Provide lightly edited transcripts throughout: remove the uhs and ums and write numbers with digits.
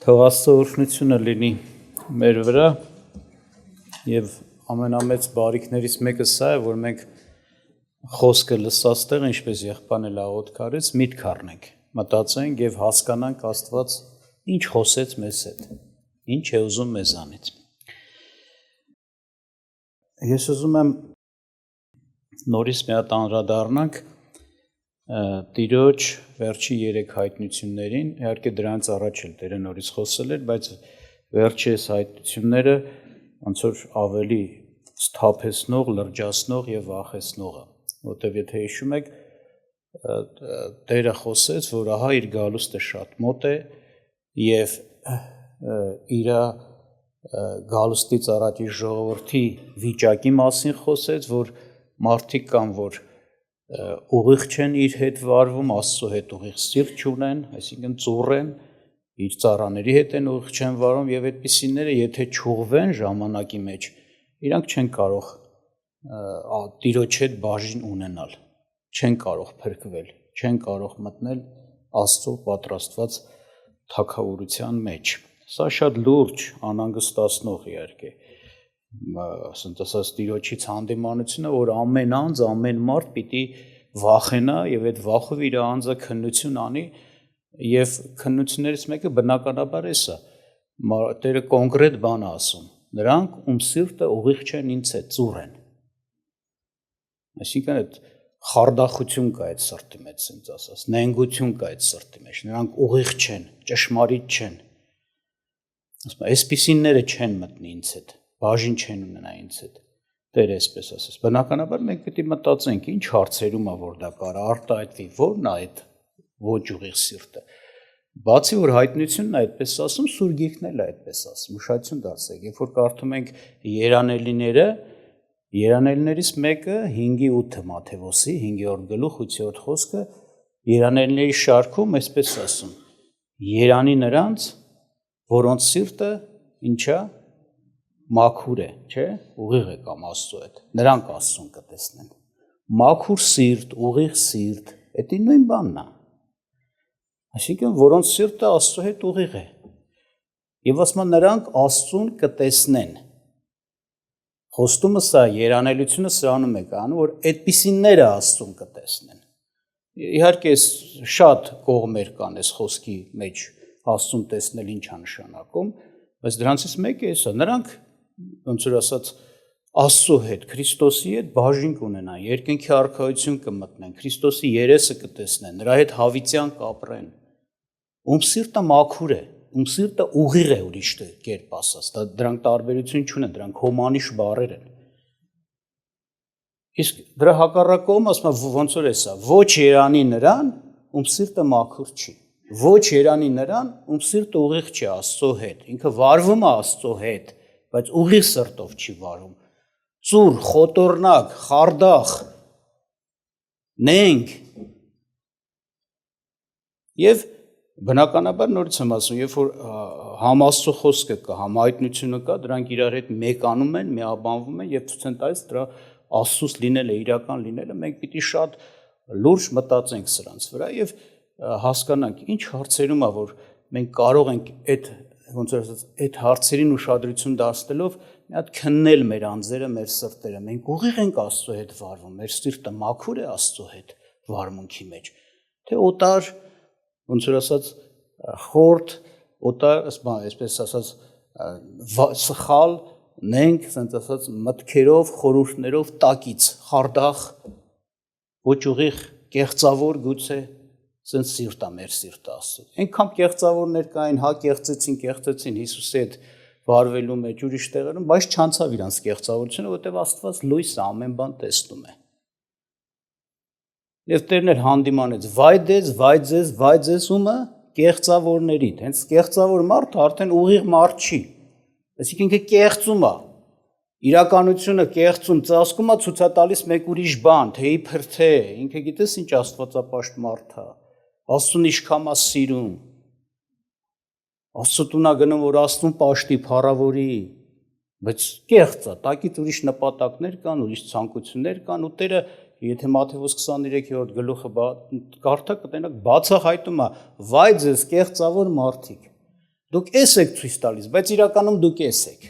Թող Աստծո օրհնությունը լինի մեր վրա եւ ամենամեծ բարիքներից մեկը սա է, որ մենք խոսքը լսած տեղ, ինչպես եղբայրն աղոթքարեց, միտք առնենք, մտածենք եւ հասկանանք Աստված ինչ խոսեց մեզ հետ, ինչ է ուզում մեզանից։ Ես ուզում եմ նորից մի հատ անդրադառնանք Տիրոջ վերջի 3 հայտնություններին, իհարկե դրանից առաջ էլ Տերը նորից խոսել էր, բայց վերջի այս հայտնությունները ոնց որ ավելի սթափեցնող, լրջացնող եւ վախեցնող է, որտեւ եթե հիշում եք, Տերը խոսեց, որ ահա իր գալուստը շատ մոտ է եւ իր գալուստից առաջ իր ժողովրդի վիճակի մասին խոսեց, որ մարդիկ կան, որ ուղիղ չեն իր հետ վարվում, Աստծո հետ ուղիղ սիրտ չունեն, այսինքն ծուռ են, իր ծառաների հետ են ուղիղ չեն վարվում եւ այդպիսիները եթե չուղվեն ժամանակի մեջ, իրանք չեն կարող Տիրոջ հետ բաժին ունենալ, չեն կարող փրկվել, չեն կարող մտնել Աստծո պատրաստված թագավորության մեջ։ Սա շատ լուրջ, անհանգստացնող իհարկե, ասած Տիրոջից հանդիմանությունը, որ ամեն անձ, ամեն մարդ պիտի վախենա եւ այդ վախով իր անձը քննություն անի եւ քննություններից մեկը բնականաբար է սա։ Տերը կոնկրետ բան է ասում։ Նրանք, ում սիրտը ուղիղ չեն ինձ հետ, ծուռ են։ Այսինքն այդ խարդախություն կա այդ սրտի մեջ, ասենց ասած, նենգություն կա այդ սրտի մեջ, նրանք ուղիղ չեն, ճշմարիտ չեն։ Ասում այսպիսինները չեն մտնի ինձ հետ, բաժին չեն ունենա ինձ հետ։ Տերը այսպես ասես։ Բնականաբար մենք պետք է մտածենք, ինչ հարցերում է որ դա կարա արտահայտվի, ո՞րն է այդ ոչ ուղիղ սիրտը։ Բացի որ հայտնությունն է այդպես ասում, Սուրբ Գիրքն էլ է այդպես ասում, ուշադրություն դարձրեք, երբ որ կարդում ենք Երանելիները, Երանելիներից մեկը 5:8 Մատթեոսի 5-րդ գլուխ 8-րդ խոսքը Երանելիների շարքում այսպես ասում. Երանի նրանց, որոնց սիրտը ինչա մաքուր է, չէ՞, ուղիղ է կամ Աստծո հետ, նրանք Աստծուն կտեսնեն։ Մաքուր սիրտ, ուղիղ սիրտ, դա նույն բանն է։ Այսինքն, որոնց սիրտը Աստծո հետ ուղիղ է։ Եվ ասում են նրանք Աստծուն կտեսնեն։ Խոստումը սա, երանելությունը սրանում է կանում, որ այդպիսինները Աստծուն կտեսնեն։ Իհարկե, շատ կողմեր կան այս խոսքի մեջ, Աստծուն տեսնել ինչ է նշանակում, բայց դրանցից մեկը է սա, նրանք ոնց որ ասած Աստծո հետ, Քրիստոսի հետ բաժին կունենան, երկնքի արքայություն կմտնեն, Քրիստոսի երեսը կտեսնեն, նրա հետ հավիտյան կապրեն։ Ում սիրտը մաքուր է, ում սիրտը ուղիղ է ուրիշ կերպ ասած, դրանք տարբերություն չունեն, դրանք հոմանիշ բառեր են։ Իսկ դրա հակառակում ասում է ոնց որ է սա, ոչ երանի նրան, ում սիրտը մաքուր չի, ոչ երանի նրան, ում սիրտը ուղիղ չի Աստծո հետ, ինքը վարվում է Աստծո հետ, բայց ուղիղ սրտով չի վարում։ Ծուռ, խոտորնակ, խարդախ, նենգ։ Եվ բնականաբար նորից եմ ասում, երբ որ համաստծո խոսքը կա, համայտնությունը կա, դրանք իրար հետ մեկանում են, միաբանվում են եւ ցույց են տալիս դրա Աստծուց լինելը, իրական լինելը, մենք պիտի շատ լուրջ մտածենք սրանց վրա եւ հասկանանք, ինչ հարցերում է, որ մենք կարող ենք այդ ոնց որ ասած, այդ հարցերին ուշադրություն դարձնելով մի հատ քննել մեր անձերը, մեր սրտերը։ Մենք ուղիղ ենք Աստծո հետ վարվում, մեր սիրտը մաքուր է Աստծո հետ վարմունքի մեջ, թե օտար ոնց որ ասած խորտ, օտար, այսպես ասած սխալ, նենք, ասենց ասած մտքերով, խորհուրդներով տակից, խարդախ, ոչ ուղիղ, կեղծավոր գուցե, ասենց սիրտ է մեր սիրտը Աստծո։ Այնքան կեղծավորներ կային, հա կեղծեցին Հիսուսի հետ վարվելու մեջ ուրիշ տեղերում, բայց չանցավ իրանց կեղծավորությունը, որտեղ Աստված լույսը ամեն բան տեսնում է։ Եվ Տերն էլ հանդիմանեց. վայ ձեզ ումը կեղծավորներիդ, հենց կեղծավոր մարդը արդեն ուղիղ մարդ չի։ Այսինքն ինքը կեղծում է, իրականությունը կեղծում, ծածկում է, ցույց է տալիս մեկ ուրիշ բան, թե իբր թե, ինքը գիտես ինչ աստվածապաշտ մարդ է, Աստծուն ինչքան է սիրում, Աստծո տուն է գնում, որ Աստծուն պաշտի, փառավորի, բայց կեղծ է, տակից ուրիշ նպատակներ կան, ուրիշ ցանկություններ կան, ու Տերը Եթե Մատթեոս 23-րդ գլուխը կարդաք, կտենաք բացահայտում է, վայ ձեզ կեղծավոր մարդիկ, Դուք էս եք ցույց տալիս, բայց իրականում դուք էս եք։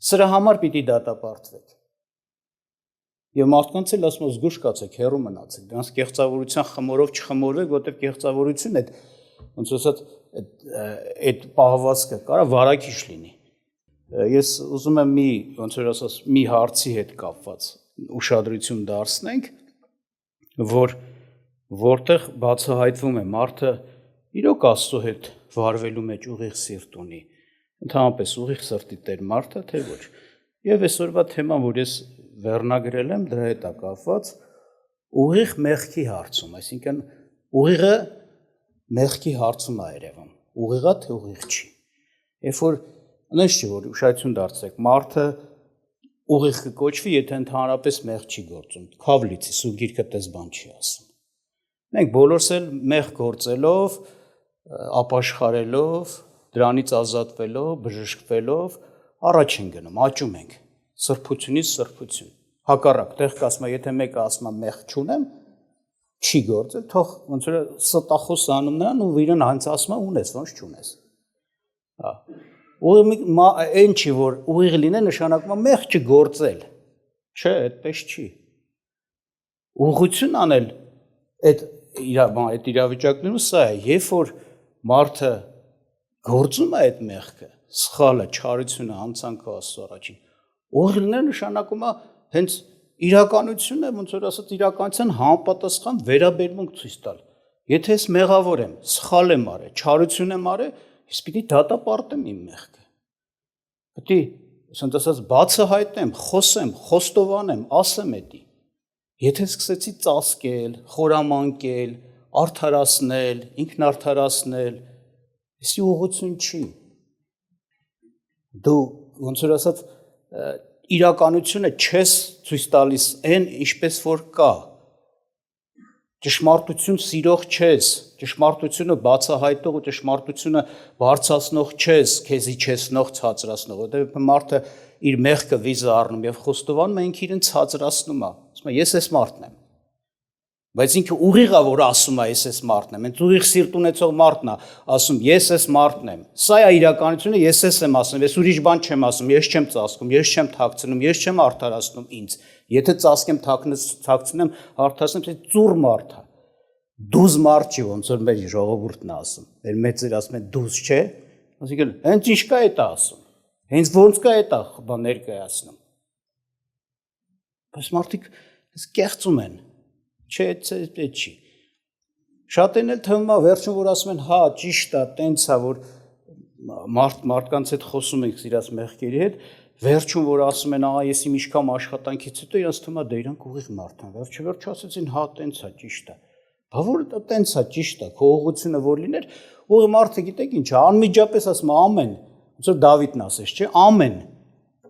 Սրա համար պիտի դատապարտվեք։ Եվ մարդկանց էլ ասում զգուշ կացեք, հեռու մնացեք, դրանց կեղծավորության խմորով չխմորվեք, որտեղ կեղծավորությունը ոնց ասած այդ պահվածքը կարա վարակիչ լինի։ Ես ուզում եմ ոնց որ ասած մի հարցի հետ կապված ուշադրություն դարձնենք, որտեղ բացահայտվում է մարդը իրոք Աստծո հետ վարվելու մեջ ուղիղ սիրտ ունի, ընդհանրապես ուղիղ սրտի տեր մարդը, թե ոչ։ Եվ այսօրվա թեման, որ ես վերնագրել եմ, դրա հետ է կապված ուղիղ մեղքի հարցում, այսինքն ուղիղը մեղքի հարցում է երևում, ուղիղա թե ուղիղ չի։ Երբ որ այնպես չի, որ ուշադրություն դարձրեք, մարդը ուղիղ կկոչվի, եթե ընդհանրապես մեղ չի գործում, Քավլիցի Սուրբ Գիրքը տես բան չի ասում։ Մենք բոլորս էլ մեղ գործելով, ապաշխարելով, դրանից ազատվելով, բժշկվելով առաջ են գնում, աճում ենք սրբությունից սրբություն։ Հակառակ, տեղ կասում է, եթե մեկը ասում է մեղ չունեմ, չի գործել, թող ոնց որ ստախոս անում նրան ու իրեն հենց ասում է ունես, ոնց չունես։ Հա։ Այն չի, որ ուղիղ լինե նշանակում է մեղ չգործել։ Չէ, այդպես չի։ Ուղղություն անել այդ իրավիճակներում սա է, երբ որ մարդը գործում է այդ մեղքը, սխալը, չարությունը, հանցանքը Աստծո առաջին, ուղիղ լինել նշանակում է հենց իրականությունը, ոնց որ ասած իրականության համապատասխան վերաբերմունք ցույց տալ։ Եթե ես մեղավոր եմ, սխալ եմ արել, չարություն եմ արել, ես պիտի դատապարտեմ իմ մեղքը։ Պիտի, ասենք ասած, բացահայտեմ, խոսեմ, խոստովանեմ, ասեմ էդի։ Եթե սկսեցի ծածկել, խորամանկել, արդարացնել, ինքնարդարացնել, էսի ուղղություն չի։ Դու ոնց որ ասած իրականությունը չես ցույց տալիս այն, ինչպես որ կա։ Ճշմարտություն սիրող չես, ճշմարտությունը բացահայտող ու ճշմարտությունը բարձրացնող չես, քեզի չեսնող, ցածրացնող, որտեղ մարդը իր մեղքը վիզը առնում եւ խոստովանում է, ինքը իրեն ցածրացնում է։ Ասում է, ես էս մարդն եմ։ Բայց ինքը ուղիղ է, որ ասում է, ես էս մարդն եմ, հենց ուղիղ սիրտ ունեցող մարդն է, ասում, ես էս մարդն եմ։ Սա է իրականությունը, ես էս եմ ասում, ես ուրիշ բան չեմ ասում, ես չեմ ծածկում, ես չեմ թաքցնում, ես չեմ արդարացնում ինձ։ Եթե ծածկեմ, թաքցնեմ, արդարացնեմ, դա ծուռ մարդ է։ Դուզ մարդ չի, ոնց որ մեր ժողովուրդն է ասում։ Մեր մեծերը ասում են դուզ չէ։ Այսինքն, հենց ինչ կա այդ ասում։ Հենց ոնց կա այդ բան ներկայացնում։ Բայց մարդիկ կեղծում են։ Չէ, այդ չի։ Շատերն էլ թվում է վերջում որ ասում են, հա, ճիշտ է, տենց է, որ մարդկանց հետ խոսում ենք իրաց մեղքերի հետ, վերջում որ ասում են, ահա ես իմ իշքամ աշխատանքից հետո իրանց թվում է դե իրանք ուղիղ մարդ են, վերջ ասեցին, հա, տենց է, ճիշտ է։ Բա որ տենց է, ճիշտ է, քո ուղղությունը որ լիներ, ուղիղ մարդը գիտեք ինչ է, անմիջապես ասում է ամեն, ոնց որ Դավիթն ասեց, չէ, ամեն։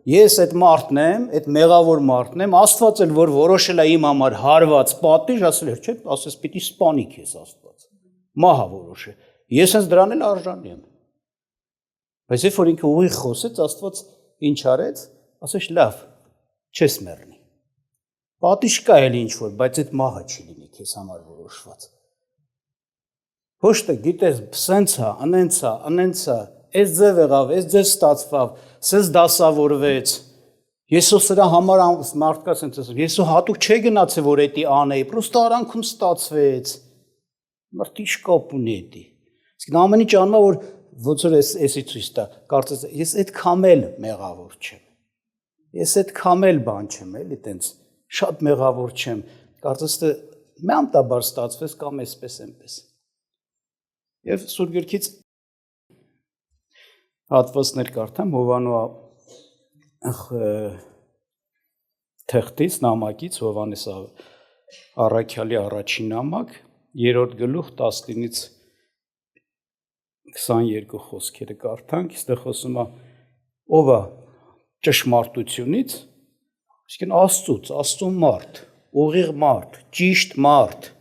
Ես այդ մարդն եմ, այդ մեղավոր մարդն եմ, Աստված էլ որ որոշել է իմ համար հարված պատիժ, ասել էր, չէ, ասես պիտի սպանի քեզ Աստված։ Մահա որոշե։ Ես հենց դրան էլ արժանի եմ։ Բայց երբ որ ինքը ուղիղ խոսեց, Աստված ինչ արեց, ասեց լավ, չես մեռնի։ Պատիժ կա էլ ինչ որ, բայց այդ մահը չի լինի քեզ համար որոշված։ Ոչ թե գիտես, սենց է, անենց է, այս ձև եղավ, այս ձև ստացվավ, սենց դասավորվեց։ Ես ու սրա համար մարդկա սենց ասում, ես ու հատուկ չէ գնացել, որ էդի անեի, պրոստը արանքում ստացվեց։ Մարդի շկապ ունի էդի։ Իսկ ամեն ինչ անում է, որ ոնց որ էսի ցույց տա, կարծես ես այդքան էլ մեղավոր չեմ։ Ես այդքան էլ բան չեմ, էլի տենց շատ մեղավոր չեմ, կարծես թե միամտաբար ստացվեց կամ այսպես այնպես։ Եվ Սուրբ Գրքից հատվածներ կարդամ Հովանու թղթից, նամակից, Հովանես առաքյալի առաջին նամակ, 3-րդ գլուխ 19-ից 22 խոսքերը կարդանք, այստեղ խոսում է ով է ճշմարտությունից, այսինքն Աստծուց, Աստծո մարդ, ուղիղ մարդ, ճիշտ մարդ։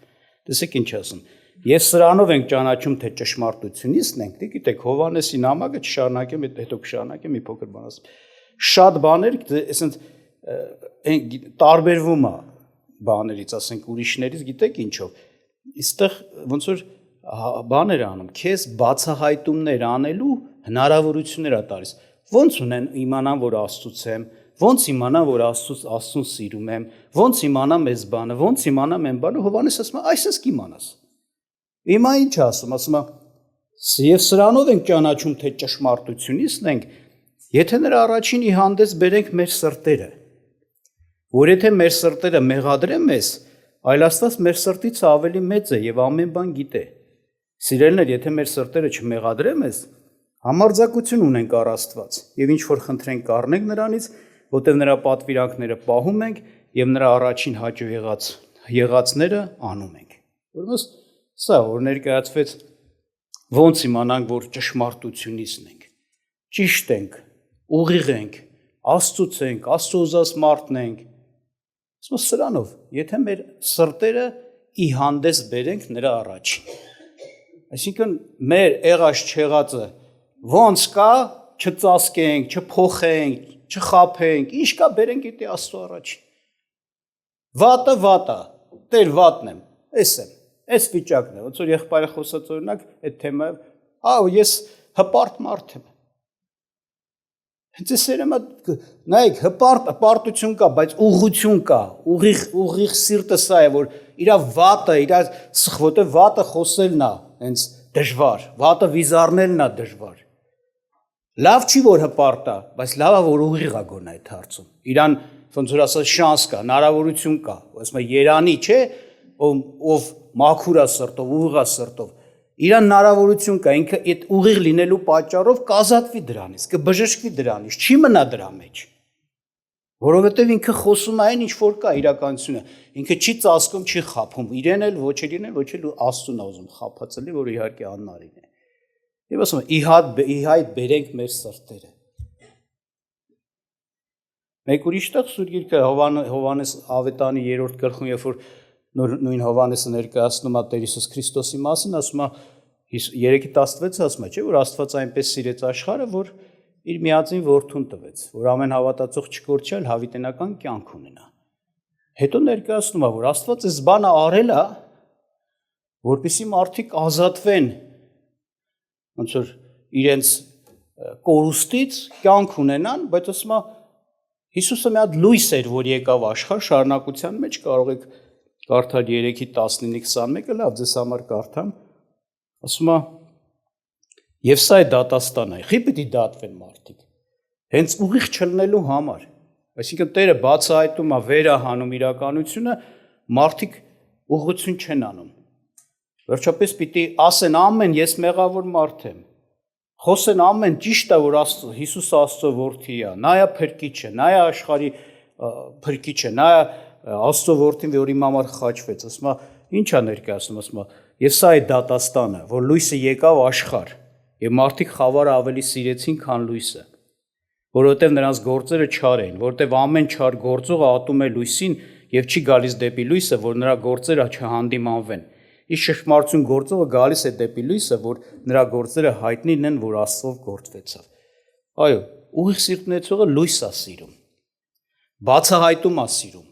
Տեսեք ինչ ասում։ Ես սրանով ենք ճանաչում, թե ճշմարտությունիցն ենք, դե գիտեք Հովանեսի նամակը չշարունակեմ, հետո կշարունակեմ մի փոքր բան ասեմ։ Շատ բաներ, այսինքն տարբերվում է բաներից, ասենք ուրիշներից, գիտեք ինչով։ Այստեղ ոնց որ բաներ անում, քեզ բացահայտումներ անելու հնարավորություններ է տալիս։ Ոնց ունեն իմանան, որ Աստծուց եմ, ոնց իմանան, որ Աստծուն սիրում եմ, ոնց իմանամ այս բանը, ոնց իմանամ այն բանը, Հովհաննես ասում է, այսպես կիմանաս։ Հիմա ինչ ասում, ասում է, եւ սրանով ենք ճանաչում, թե ճշմարտությունից ենք, եթե նրա առաջին ի հանդես բերենք մեր սրտերը, որ եթե մեր սրտերը մեղադրեն մեզ, այլ Աստված մեր սրտից ավելի մեծ է եւ ամեն բան գիտե։ Սիրելիներ, եթե մեր սրտերը չմեղադրեն մեզ, համարձակություն ունենք առ Աստված եւ ինչ որ խնդրենք առնենք նրանից, որտեղ նրա պատվիրանքները պահում ենք եւ նրա առաջին հաճո եղածները անում ենք։ Ուրեմն սա որ ներկայացվեց ոնց իմանանք, որ ճշմարտությունից ենք, ճիշտ ենք, ուղիղ ենք, Աստծուց ենք, Աստծո ուզած մարդն ենք։ Ասում սրանով, եթե մեր սրտերը ի հանդես բերենք նրա առաջին։ Այսինքն մեր եղած չեղածը ոնց կա, չծածկենք, չփոխենք, չխաբենք, ինչ կա բերենք դեպի Աստծո առաջին։ Վատը, Տեր վատն եմ, այս վիճակն է, ոնց որ եղբայրը խոսած օրինակ այդ թեմայով, ես հպարտ մարդ եմ։ Հենց սերեմա նայեք, հպարտություն կա, բայց ուղղություն կա, ուղիղ սիրտը սա է, որ իր վատը, որտեղ վատը խոսելն է, հենց դժվար, վատը վիզառնելն է դժվար։ Լավ չի որ հպարտ է, բայց լավ է որ ուղիղ է գոնա այդ հարցում։ Իրան ոնց որ ասած շանս կա, հնարավորություն կա, ասում է Երանի չէ, ով մաքուր է սրտով, ուղիղ է սրտով։ Իրան հնարավորություն կա, ինքը այդ ուղիղ լինելու պատճառով կազատվի դրանից, կբժշկվի դրանից, չի մնա դրա մեջ։ Որովհետև ինքը խոսում է այն ինչ որ կա իրականությունը, ինքը չի ծածկում, չի խաբում, իրեն էլ ոչ էլ Աստծուն է ուզում խաբածելի, որ իհարկե աննարին է։ Եվ ասում է ի հայտ բերենք մեր սրտերը։ Մեկ ուրիշ տեղ Սուրբ Գիրքը Հովհաննես Ավետարանի 3-րդ գլխում, երբ որ նույն Հովհաննեսը ներկայացնում է Տեր Հիսուս Քրիստոսի մասին, ասում է 3:16 ասում է, չէ՞ որ Աստված այնպես սիրեց աշխարհը, որ իր միածին որդուն տվեց, որ ամեն հավատացող չկորչի, այլ հավիտենական կյանք ունենա։ Հետո ներկայացնում է, որ Աստված այս բանը արել է, որպեսզի մարդիկ ազատվեն ոնց որ իրենց կորուստից կյանք ունենան, բայց ասում է Հիսուսը մի հատ լույս էր, որ եկավ աշխարհ, շարունակության մեջ կարող եք կարդալ 3:19-21-ը, լավ ձեզ համար կարդամ, ասում է եւ սա է դատաստանը, խի պիտի դատվեն մարդիկ, հենց ուղիղ չլնելու համար, այսինքն Տերը բացահայտում է վերահանում իրականությունը, մարդիկ ուղղություն չեն անում, վերջապես պիտի ասեն ամեն ես մեղավոր մարդ եմ, խոսեն ամեն ճիշտ է, որ Հիսուս Աստծո որդի է, նա է փրկիչը, նա է աշխարհի փրկիչը, նա է Աստծո որդին, որ իմ համար խաչվեց, ասում է, ի՞նչ է ներկայացնում, ասում է, եւ սա է դատաստանը, որ լույսը եկավ աշխարհ, եւ մարդիկ խավարը ավելի սիրեցին, քան լույսը, որովհետեւ նրանց գործերը չար էին, որովհետեւ ամեն չար գործողը ատում է լույսին եւ չի գալիս դեպի լույսը, որ նրա գործերը չհանդիմանվեն։ Իսկ ճշմարտություն գործողը գալիս է դեպի լույսը, որ նրա գործերը հայտնի լինեն, որ Աստծով գործվեցավ։ Այո, ուղիղ սիրտ ունեցողը լույս է սիրում, բացահայտում է սիրում։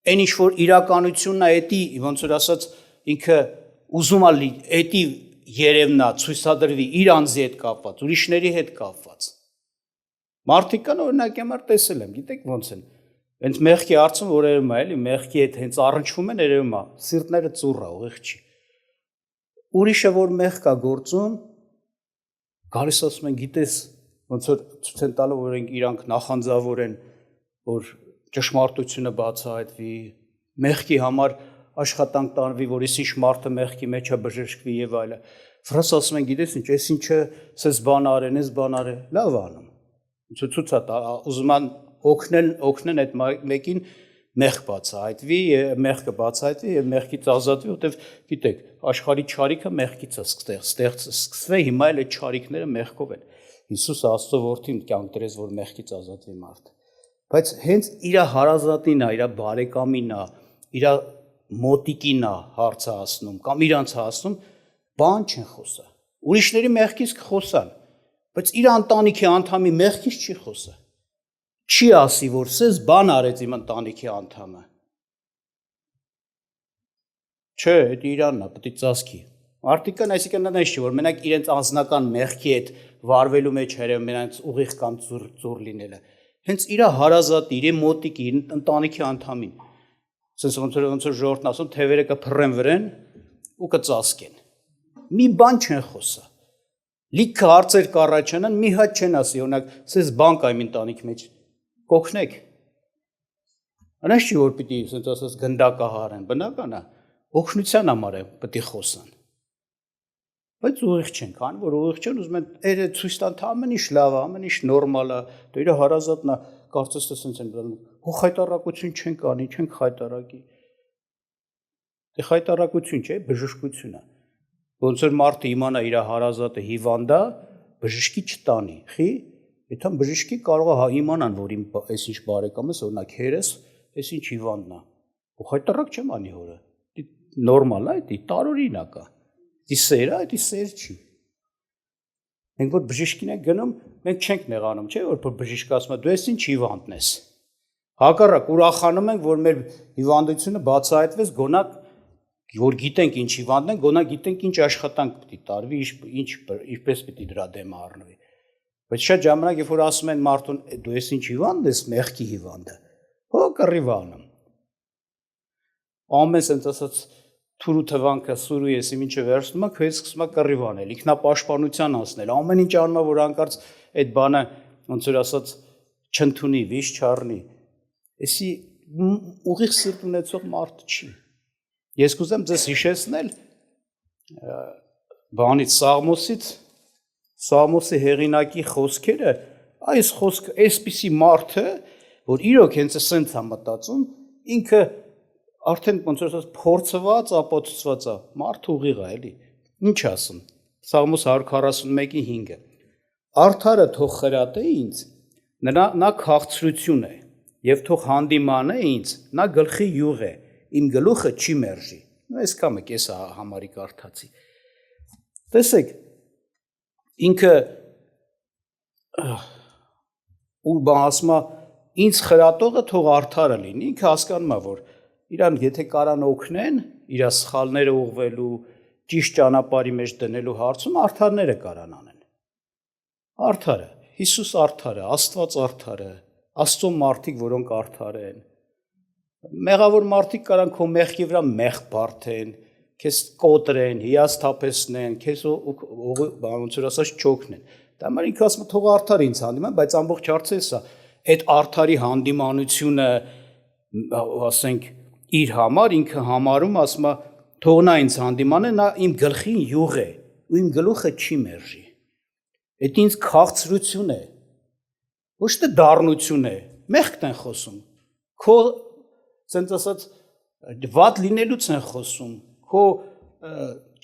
Այն ինչ որ իրականությունն է, էդի ոնց որ ասած ինքը ուզում է էդի երևնա, ցույցադրվի իր անձի հետ կապված, ուրիշների հետ կապված։ Մարդիկ կան օրինակ համար տեսել եմ, գիտեք ոնց են։ Հենց մեղքի արծում որ երևում է, էլի մեղքի հետ հենց առնչվում են երևում է, սիրտները ծուռ է, ուղիղ չի։ Ուրիշը որ մեղ կա գործում, գալիս ասում են, գիտես, ոնց որ ցույց են տալու, որ իրանք նախանձավոր են, որ ճշմարտությունը բացահայտվի, մեղքի համար աշխատանք տարվի, որ ինչ մարդը մեղքի մեջ է բժշկվի եւ այլը։ Ֆրանս ասում են, գիտես ինչ, այս ինչը սես բան արեն, այս բան արեն, լավ անում։ Ցույց է տա, ուզում են օգնեն այդ մեկին մեղք բացահայտվի, մեղքը բացահայտվի եւ մեղքից ազատվի, որտեվ գիտեք, աշխարհի չարիքը մեղքից է սկսվել, հիմա էլ այդ չարիքները մեղքով են։ Հիսուս Աստծո որդին կյանք դրեց, որ մեղքից ազատվի մարդը։ Բայց հենց իր հարազատին է, իր բարեկամին է, իր մոտիկին է հարցը հասնում, կամ իրանց հասնում, բան չեն խոսա։ Ուրիշների մեղքից կխոսան, բայց իր ընտանիքի անդամի մեղքից չի խոսա։ Չի ասի, որ սես բան արեց իմ ընտանիքի անդամը։ Չէ, դա իրանն է, պետք է ծածկի։ Մարդիկան այսինքն նա չի որ մենակ իրենց անձնական մեղքի հետ վարվելու մեջ հերև մենակ ուղիղ կամ ծուր լինելը հենց իր հարազատ իր մոտիկ իր ընտանիքի անդամին ասես ոնց որ ժողովրդն ասում թևերը կփռեն վրեն ու կծածկեն մի բան չեն խոսա լիքը հարցեր կառաջանան մի հատ չեն ասի օրինակ ասես բան կա իմ ընտանիքի մեջ կօգնեք անա չի որ պիտի ասես ասես գնդակահար են բնական է օգնության համար է պետք է խոսան բայց ուղիղ չեն քան որ ուղիղ չեն ուզում են այլ ցույց տան թե ամեն ինչ լավ է ամեն ինչ նորմալ է դու իր հարազատն է կարծես թե sense են բռնում հո խայտարակություն չենք անի չենք խայտարակի դե խայտարակություն չէ բժշկություն է ոնց որ մարդը իմանա իր հարազատը հիվանդ է բժշկի չտանի խի եթե բժշկի կարող է իմանան որ իմ այսինչ բարեկամս օրինակ հերս այսինչ հիվանդն է հո խայտարակ չեմ անի հորը նորմալ է դա տարօրինակ է Դի սեր է, դի սեր չի։ Մենք որ բժիշկին ենք գնում, մենք չենք նեղանում, չէ՞ որ բժիշկը ասում է դու ես ինչ հիվանդն ես։ Հակառակ ուրախանում ենք, որ մեր հիվանդությունը բացահայտվեց, գոնա որ գիտենք ինչ հիվանդն են, գոնա գիտենք ինչ աշխատանք պիտի տարվի, ինչպես պիտի դրա դեմը առնվի։ Բայց շատ ժամանակ երբ որ ասում են մարդուն դու ես ինչ հիվանդ ես, մեղքի հիվանդը, հո կռիվ անում։ Ամեն sense ասած Թուրու թվանքը սուրու ես ինչը վերցնում է, քեզ սկսում է կռիվ անել, ինքնապաշտպանության անցնել, ամեն ինչ անում է, որ հանկարծ այդ բանը ոնց որ ասած չընդունի, վիշ չառնի։ Էսի ուղիղ սիրտ ունեցող մարդ չի։ Ես կուզեմ ձեզ հիշեցնել բանից Սաղմոսի հեղինակի խոսքերը, այս խոսքը այսպիսի մարդը, որ իրոք հենց էսենց է մտածում, ինքը Արդեն ոնց որ փորձված, ապացուցված է, մարդը ուղիղ է, էլի։ Ինչ ասում։ Սաղմոս 141:5-ը։ Արդարը թող խրատե ինձ, նա քաղցրություն է, եւ թող հանդիմանե ինձ, նա գլխի յուղ է, իմ գլուխը չի մերժի։ Այս կամը կես համարի կարդացի։ Տեսեք, ինքը ու ասում է, ինձ խրատողը թող արդարը լինի, ինքը հասկանում է, որ Իրան եթե կարան օգնեն, իր սխալները ուղղվելու, ճիշտ ճանապարհի մեջ դնելու հարցում արդարները կարան անեն։ Արդարը, Հիսուս արդարը, Աստված արդարը, Աստծո մարդիկ, որոնք արդար են։ Մեղավոր մարդիկ կարան քո մեղքի վրա մեղ բարթեն, քեզ կոտրեն, հիասթափեցնեն, քեզ ոնց որ ասած չօգնեն։ Դա համար ինքը ասում է թող արդար ինձ հանդիման, բայց ամբողջ հարցը էսա, այդ արդարի հանդիմանությունը, ասենք իր համար ինքը համարում ասում է թող նա ինձ հանդիմանե նա իմ գլխին յուղ է ու իմ գլուխը չի մերժի այդ ինձ քաղցրություն է ոչ թե դառնություն է մեղքն են խոսում քո ասենց ասած վատ լինելուց են խոսում քո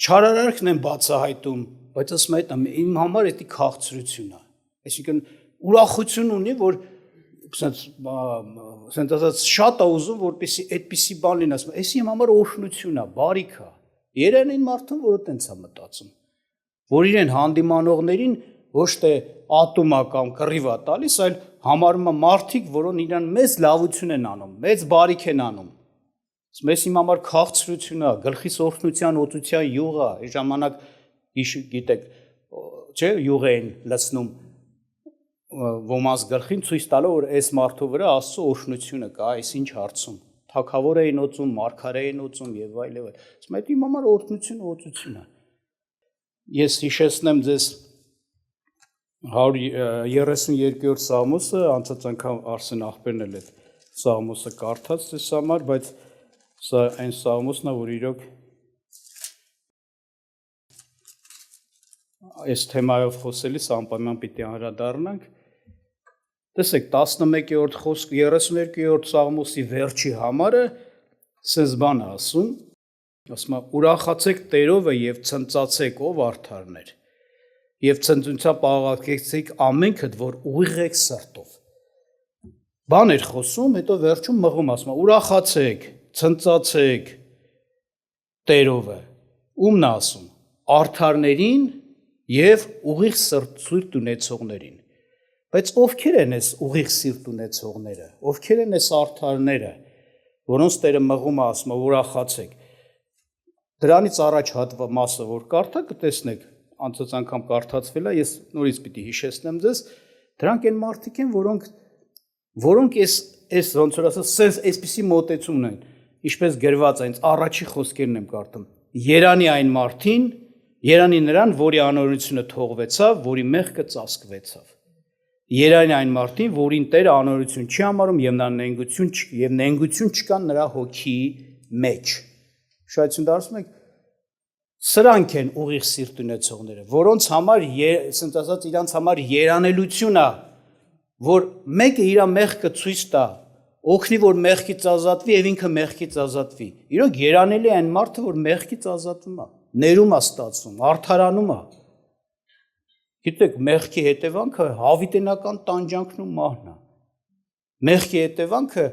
չարարարքն են բացահայտում բայց ասում է իմ համար դա քաղցրություն է այսինքն ուրախություն ունի որ Սենց ասած շատ է ուզում, որպեսզի այդպիսի բան լինի, ասում, էսի իմ համար օրհնություն է, բարիք է։ Երևանին մարդուն, որը տենց է մտածում, որ իրեն հանդիմանողներին ոչ թե ատում է կամ կռիվ է տալիս, այլ համարում է մարդիկ, որոնք իրան մեծ լավություն են անում, մեծ բարիք են անում։ Ասում, էս իմ համար քաղցրություն է, գլխիս օրհնության, օծության յուղ է, այդ ժամանակ գիտեք, չէ, յուղ էին լցնում ոմանց գլխին ցույց տալով որ այս մարդու վրա Աստծո օրհնությունը կա, այս ինչ հարցում։ Թագավոր էին օծում, մարգար էին օծում եւ այլ եւ այլ։ Ասում այդ իմ համար օրհնությունը, օծությունը։ Ես հիշեցնեմ ձեզ 132-րդ Սաղմոսը, անցած անգամ Արսեն աղբերն էլ այդ Սաղմոսը կարդաց ձեզ համար, բայց սա այն Սաղմոսն է, որ իրոք այս թեմայով խոսելիս անպայման պիտի անդրադառնանք։ Տեսեք 11-րդ խոսք 32-րդ Սաղմոսի վերջի համարը սենց բան է ասում ուրախացեք Տերովը եւ ցնծացեք ով արդարներ եւ ցնծությամբ աղաղակեցեք ամենքդ որ ուղիղ եք սրտով բան էր խոսում հետո վերջում մղում ասում ուրախացեք ցնծացեք Տերովը ումն ասում արդարներին եւ ուղիղ սրտ ունեցողներին Բայց ովքեր են այս ուղիղ սիրտ ունեցողները, ովքեր են այս արդարները, որոնց Տերը մղում է ասում ուրախացեք։ դրանից առաջ մասը որ կարդա կտեսնեք, անցած անգամ կարդացվել է, ես նորից պիտի հիշեցնեմ ձեզ, դրանք այն մարդիկ են, որոնք այս ոնց որ ասած, sense այսպիսի մոտեցում ունեն, ինչպես գրված այնց առաջի խոսքերն եմ կարդում։ Երանի այն մարդին, երանի նրան, որի անօրենությունը թողվեցավ, որի մեղքը ծածկվեցավ։ Երանի այն մարդին, որին Տերը անօրենություն չի համարում եւ նա նենգություն չկա նրա հոգիի մեջ։ Շայցուն դարձում եք, սրանք են ուղիղ սիրտ ունեցողները, որոնց համար, ասենք ասած, իրանց համար երանելություն է, որ մեկը իր մեղքը ցույց տա, օգնի, որ մեղքից ազատվի եւ ինքը մեղքից ազատվի։ Իրոք երանելի է այն մարդը, որ մեղքից ազատվում է, ներում է ստացվում, արդարանում է։ Գիտեք, մեղքի հետևանքը հավիտենական տանջանքն ու մահն է։ Մեղքի հետևանքը,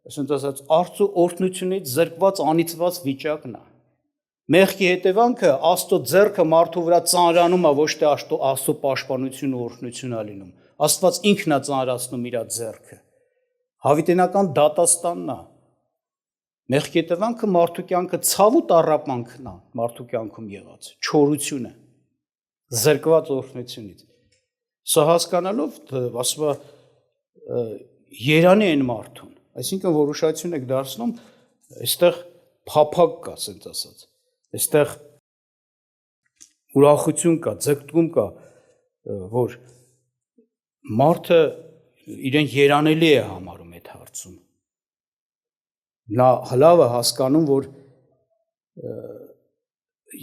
ասենք ասած, արծու օրհնությունից զրկված անիծված վիճակն է։ Մեղքի հետևանքը Աստծո ձեռքը մարդու վրա ծանրանում է, ոչ թե Աստծո պաշտպանություն ու օրհնություն է լինում։ Աստված ինքն է ծանրացնում իր ձեռքը։ Հավիտենական դատաստանն է։ Մեղքի հետևանքը մարդու կյանքը ցավ ու տառապանքն է, մարդու կյանքում եղած չորությունը, զրկված օրհնությունից։ Սա հասկանալով, ասում է, երանի են մարդուն, այսինքն որ ուշադրություն եք դարձնում, այստեղ փափակ կա, ասենց ասած, այստեղ ուրախություն կա, ձգտում կա, որ մարդը իրեն երանելի է համարում այդ հարցում։ Նա հլավը հասկանում, որ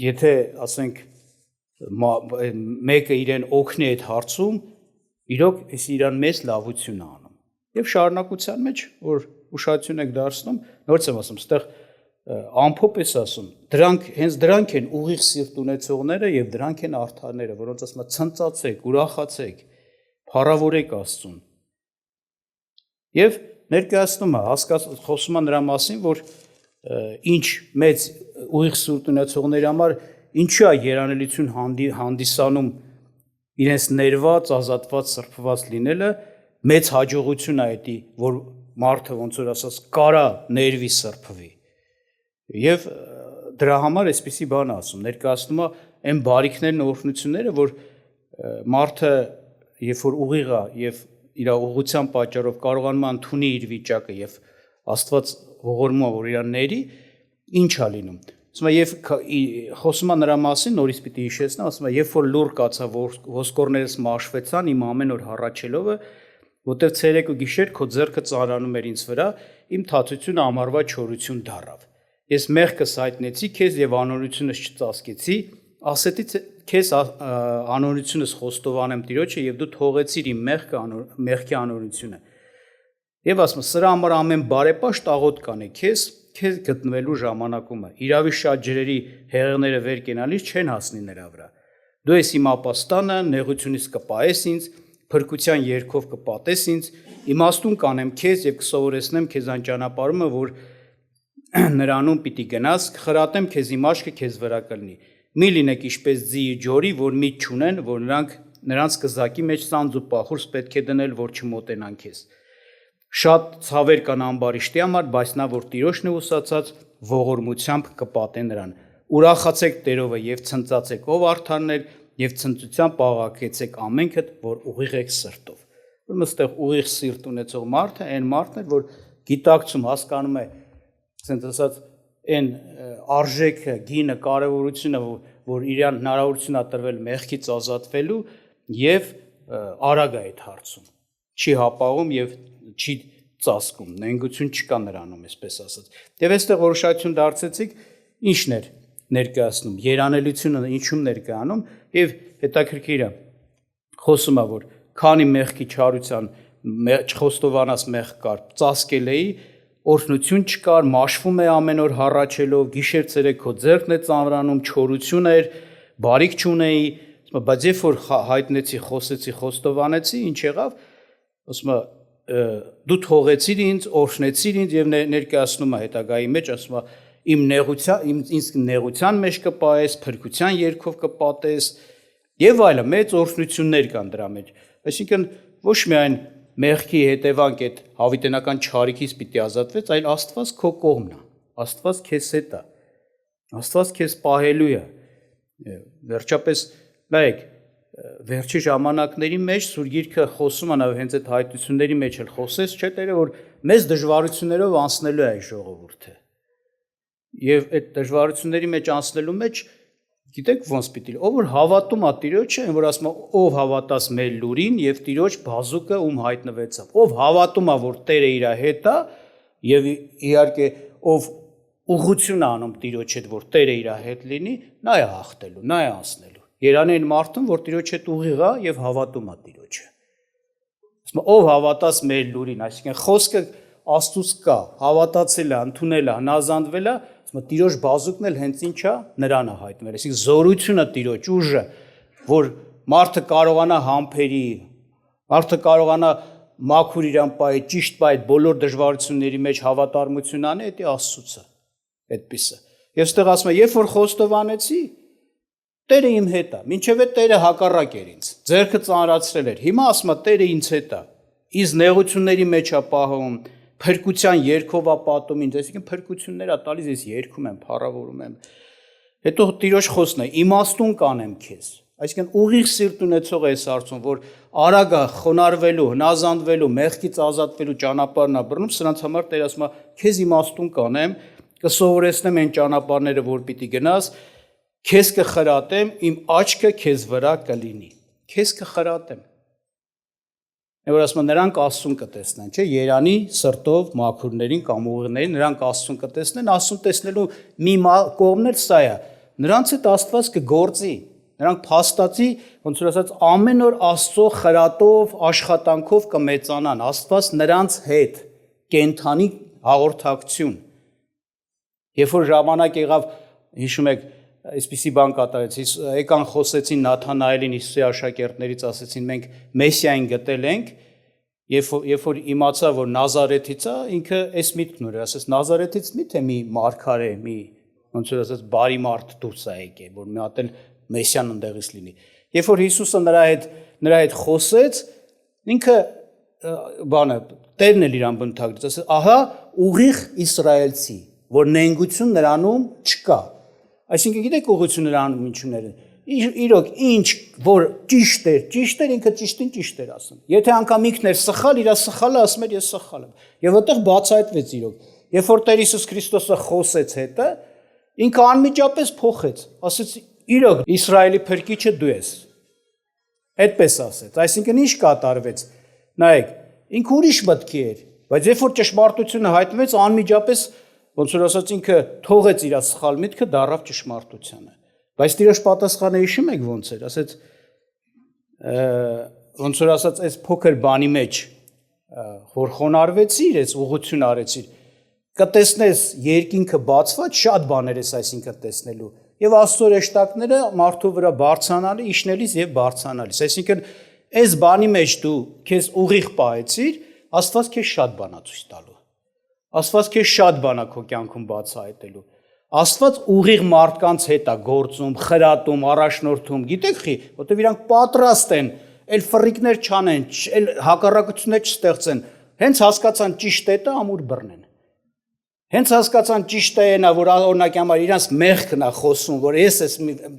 եթե, ասենք, մեկը իրեն օգնի այդ հարցում, իրոք ես իրան մեծ լավություն է անում։ Եվ շարունակության մեջ, որ ուշադրություն եք դարձնում, նորից եմ ասում, այստեղ ամփոփ ես ասում, հենց դրանք են ուղիղ սիրտ ունեցողները եւ դրանք են արդարները, որոնց ասում է ցնծացեք, ուրախացեք, փառավորեք Աստծուն։ Եվ ներկայացնում է, խոսում է նրա մասին, որ ինչ մեծ ուղիղ սիրտ ունեցողների համար ինչու է երանելիություն հանդիսանում իրենց ներված, ազատված, սրբված լինելը, մեծ հաջողություն է դա, որ մարդը ոնց որ ասած կարա ներվի սրբվի։ Եվ դրա համար այսպիսի բան ասում, ներկայացնում է այն բարիքներն ու օրհնությունները, որ մարդը երբ որ ուղիղ է եւ իր ուղղության պատճառով կարողանում է ընդունի իր վիճակը եւ Աստված ողորմում է, որ իրան ների, ինչ է լինում։ Ասում է, եւ խոսում է նրա մասին, նորից պիտի հիշեցնեմ, ասում է, երբ որ լուր կացա, ոսկորներս մաշվեցան, իմ ամեն օր հառաչելովը, որտեղ ցերեկ ու գիշեր քո ձեռքը ծառանում էր ինձ վրա, իմ թացությունը ամառվա չորություն դառավ։ Ես մեղքս հայտնեցի քեզ եւ անօրենությունս չծածկեցի, ասեցի քեզ անօրենությունս խոստովանեմ Տիրոջը եւ դու թողեցիր իմ մեղքի անօրենությունը։ Եվ ասում եմ, սրա համար ամեն բարեպաշտ աղոթ կանե քեզ գտնվելու ժամանակումը։ Իրավի շատ ջրերի հեղեղները վեր կենալիս չեն հասնի նրա վրա։ Դու ես իմ ապաստանը, նեղությունից կպահես ինձ, փրկության երգով կպատես ինձ, իմաստուն կանեմ քեզ եւ կսովորեցնեմ քեզ այն ճանապարհումը, որ նրանում պիտի գնաս, կխրատեմ քեզ իմ աչքը քեզ վրա կլինի։ Մի լինեք ինչպես ձիի ջորի, որ միջ չունեն, որ նրանց կզակի մեջ սանձ ու պախուրս պետք է դնել, որ չմոտենան քեզ։ Շատ ցավեր կան ամբարիշտի համար, բայց նա որ Տիրոջն է ուսացած, ողորմությամբ կպատե նրան։ Ուրախացեք Տերովը եւ ցնծացեք, ով արդարներ, եւ ցնծությամբ աղաղակեցեք ամենքդ, որ ուղիղ եք սրտով։ Ուրեմն այստեղ ուղիղ սիրտ ունեցող մարդը այն մարդն է, որ գիտակցում հասկանում է, ասենք ասած, այն արժեքը, գինը, կարևորությունը, որ իրան հնարավորություն է տրվել մեղքից ազատվելու եւ արագ է այդ հարցում։ Չի հապաղում եւ չի ծածկում, նենգություն չկա նրանում, այսպես ասած։ Եվ այստեղ որոշություն դարձեցիք, ինչն էր ներկայացնում, երանելությունը ինչում ներկայանում եւ հետաքրքիր է խոսում է, որ քանի մեղքի չարության չխոստովանած մեղք կար, ծածկել էի, օրհնություն չկար, մաշվում է ամեն օր հառաչելով, գիշեր ցերեկ քո ձեռքն է ծանրանում, չորություն էր, բարիք չունեի, բայց երբ որ հայտնեցի, խոսեցի, խոստովանեցի, ինչ եղավ, ասում է, դու թողեցիր ինձ, օրհնեցիր ինձ եւ ներկայացնում է հետագայի մեջ, ասում է, ինձ նեղության մեջ կպահես, փրկության երգով կպատես եւ այլն, մեծ օրհնություններ կան դրա մեջ։ Այսինքն ոչ միայն մեղքի հետևանք այդ հավիտենական չարիքից պիտի ազատվես, այլ Աստված քո կողմն է, Աստված քեզ հետ է։ Աստված քեզ պահելու է։ Վերջապես նայեք, վերջի ժամանակների մեջ Սուրբ Գիրքը խոսում է նաև հենց այդ հայտությունների մեջ էլ խոսեց, չէ՞ Տերը, որ մեծ դժվարություններով անցնելու է այս ժողովուրդը։ Եվ այդ դժվարությունների մեջ անցնելու մեջ գիտեք ոնց պիտի, ով որ հավատում է Տիրոջը, այն որ ասում է ով հավատաս մեր լուրին եւ Տիրոջ բազուկը ում հայտնվեցավ։ Ով հավատում է որ Տերը իր հետ է եւ իհարկե ով ուղղություն անում Տիրոջ հետ որ Տերը իր հետ լինի, նա է հաղթելու, նա է անցնելու։ Երանի այն մարդուն, որ Տիրոջ հետ ուղիղ է եւ հավատում է Տիրոջը։ Ասում է ով հավատաս մեր լուրին, այսինքն խոսքը Աստծուց կա, հավատացել է, ընդունել է, հնազանդվել է, ասում է Տիրոջ բազուկն էլ հենց ինչ է, նրան է հայտնվել։ Այսինքն զորությունը Տիրոջ ուժը, որ մարդը կարողանա համբերի, մարդը կարողանա մաքուր իրան պահի, ճիշտ պահի բոլոր դժվարությունների մեջ հավատարմություն անի, դա Աստծուց է, այդպիսը։ Եվ ստեղ ասում է, երբ որ խոստովանեցի, Տերը իմ հետ է, մինչև այդ Տերը հակառակ էր ինձ, ձեռքը ծանրացրել էր։ Հիմա ասում է Տերը ինձ հետ է, ինձ նեղությունների մեջ է պահում, փրկության երգով է պատում ինձ, այսինքն փրկություններ է տալիս, ես երգում եմ, փառավորում եմ։ Հետո Տիրոջ խոսքն է, իմաստուն կանեմ քեզ։ Այսինքն ուղիղ սիրտ ունեցող ես արծում, որ արագ է խոնարհվելու, հնազանդվելու, մեղքից ազատվելու ճանապարհն է բռնում, սրանց համար Տերը ասում է, քեզ իմաստուն կանեմ, կսովորեցնեմ այն ճանապարհները, որ պիտի գնաս, քեզ կխրատեմ, իմ աչքը քեզ վրա կլինի։ Քեզ կխրատեմ։ Որ ասում են նրանք Աստծուն կտեսնեն, չէ՞, Երանի սրտով մաքուրներին կամ ուղիղներին նրանք Աստծուն կտեսնեն, Աստծուն տեսնելու մի կողմն էլ սա է։ Նրանց հետ Աստված կգործի, նրանք փաստացի, ոնց որ ասած, ամեն օր Աստծո խրատով, աշխատանքով կմեծանան, Աստված նրանց հետ կենթանի հաղորդակցություն։ Երբ որ ժամանակ եղավ, հիշում եք, այսպիսի բան կատարեց, եկան խոսեցին Նաթանայելին Հիսուսի աշակերտներից, ասեցին մենք Մեսիային գտել ենք, երբ որ իմացա, որ Նազարեթից է, ինքը այս միտքն ուներ, ասեց Նազարեթից միթե մի մարգարե, մի ոնց որ ասած բարի մարդ դուրս է եկել, որ մի հատ էլ Մեսիան ընդեղից լինի։ Երբ որ Հիսուսը նրա հետ խոսեց, ինքը բանը Տերն էլ իրան բնութագրեց, ասեց ահա ուղիղ իսրայելցի, որ նենգություն նրանում չկա։ Այսինքն գիտեք ուղղություն նրանում ինչուներ են։ Իրոք ինչ որ ճիշտ էր, ինքը ճիշտին ճիշտ էր ասում։ Եթե անգամ ինքն էր սխալ, իր սխալը ասում էր ես սխալ եմ։ Եվ այդտեղ բացահայտվեց իրոք։ Երբ որ Տեր Հիսուս Քրիստոսը խոսեց հետը, ինքը անմիջապես փոխեց, ասեց իրոք Իսրայելի փրկիչը դու ես։ Այդպես ասեց։ Այսինքն ինչ կատարվեց։ Նայեք, ինքը ուրիշ մտքի էր, բայց երբ որ ճշմարտությունը հայտնվեց, անմիջապես ոնց որ ասած ինքը թողեց իր սխալ միտքը, դառավ ճշմարտությանը։ Բայց Տիրոջ պատասխանը հիշում եք ոնց էր, ասեց ոնց որ ասած այս փոքր բանի մեջ որ խոնարհվեցիր, այս ուղղություն արեցիր, կտեսնես երկինքը բացված, շատ բաներ ես այսինքն տեսնելու։ Եվ Աստծո հրեշտակները մարդու վրա բարձրանալի, իջնելիս եւ բարձրանալիս։ Այսինքն այս բանի մեջ դու քեզ ուղիղ պահեցիր, Աստված քեզ շատ բան է ցույց տալու։ Աստված քեզ շատ բան է քո կյանքում բացահայտելու։ Աստված ուղիղ մարդկանց հետ է գործում, խրատում, առաջնորդում, գիտեք խի, որտեղ իրանք պատրաստ են, այլ ֆռիկներ չանեն, այլ հակառակություններ չստեղծեն, հենց հասկացան ճիշտ է դա ամուր բռնեն։ Հենց հասկացան ճիշտ է նա, որ օրինակի համար իրանց մեղքն է խոսում, որ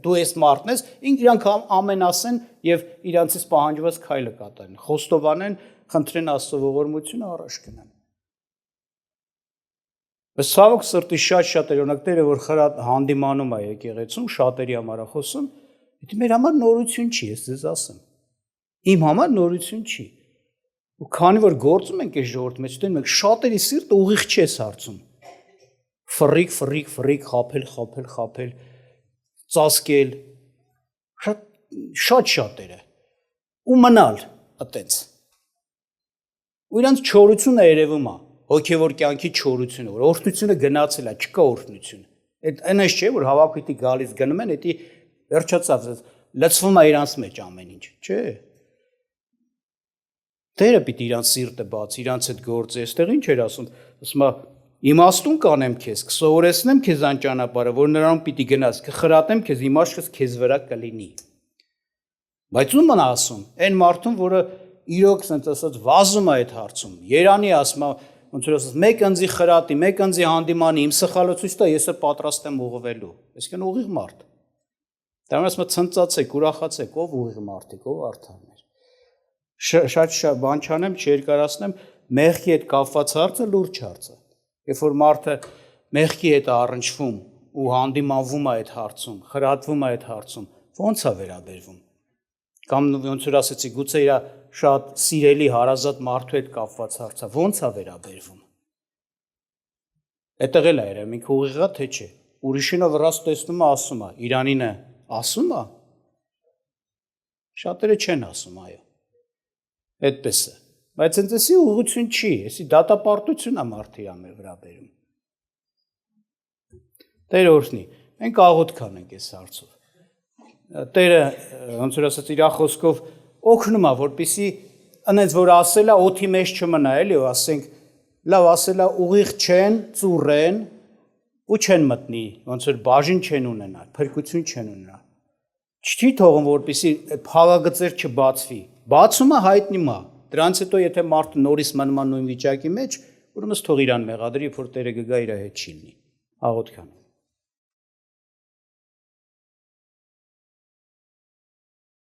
դու ես մարդն ես, իրանք ամեն ասեն եւ իրանցից պահանջված քայլը կատարեն, խոստովանեն, խնդրեն Աստծո ողորմությունը առաջ գնան։ Բայց ցավոք սրտի շատ օրինակները, որ խրատ հանդիմանում է եկեղեցում, շատերի համար է խոսում, դա մեր համար նորություն չի, ես ձեզ ասեմ։ Իմ համար նորություն չի։ Ու քանի որ գործում ենք այս ժողովրդի մեջ, դեն մենք շատերի սիրտը ուղիղ չի հարցում։ Ֆռիկ, խափել, ծածկել, շատերը, ու մնալ այտենց։ Ու իրանց չորությունը երևում է, հոգևոր կյանքի չորությունը, որ օրհնությունը գնացել է, չկա օրհնություն։ Այնպես չէ, որ հավաքույթի գալիս գնում են, դա վերջացավ, լցվում է իրանց մեջ ամեն ինչ, չէ։ Տերը պիտի իրանց սիրտը բացի, իրանց հետ գործի, այստեղ ինչ էր ասում, ասում է իմաստուն կանեմ քեզ, կսովորեցնեմ քեզ այն ճանապարհը, որ նրան պիտի գնաս, կխրատեմ քեզ, իմ աչքս քեզ վրա կլինի։ Բայց ում են ասում, այն մարդուն, որը իրոք ասած վազում է այդ հարցում, Երանի ասում է, ոնց որ ասած մեկ ընձի խրատի, մեկ ընձի հանդիմանի, իմ սխալը ցույց տա, ես էլ պատրաստ եմ ուղղվելու։ Այսինքն ուղիղ մարդ։ Դա ասում ցնծացեք, ուրախացեք, ով ուղիղ մարդիկ, ով արդարներ։ Շատ բան չանեմ, չերկարացնեմ, մեղքի հետ կապված հարցը լուրջ հարց է։ Երբ որ մարդը մեղքի հետ է առնչվում ու հանդիմանվում է այդ հարցում, խրատվում է այդ հարցում, ո՞նց է վերաբերվում։ Կամ ոնց որ ասեցի, գուցե իր շատ սիրելի հարազատ մարդու հետ կապված հարց է, ո՞նց է վերաբերվում։ Այդտեղ էլ է երևի ուղիղա թե չէ։ Ուրիշինը վրաս տեսնում է, ասում է, Իրանինը ասում է։ Շատերը չեն ասում, այո։ Այդպես է։ Բայց այնտեսի ուղղություն չի, էսի դատապարտություն է մարդը իր վրա բերում։ Տերը օրհնի, մենք աղոթք անենք այս հարցով։ Տերը ոնց որ ասած իր խոսքով օգնում է, որպեսզի այնպես որ ասելա օդի մեջ չմնա, էլի, ու ասենք լավ ասելա ուղիղ չեն, ծուռ են ու չեն մտնի, ոնց որ բաժին չեն ունենա, փրկություն չեն ունենա։ Չի թողում, որպեսզի փաղագծեր չբացվի։ Բացումը հայտնի մա։ Դրանից հետո եթե մարդը նորից մնում է նույն վիճակի մեջ, ուրեմն թող իրան մեղադրի, որ Տերը գգա իր հետ չի լինի։ Աղոթք անենք։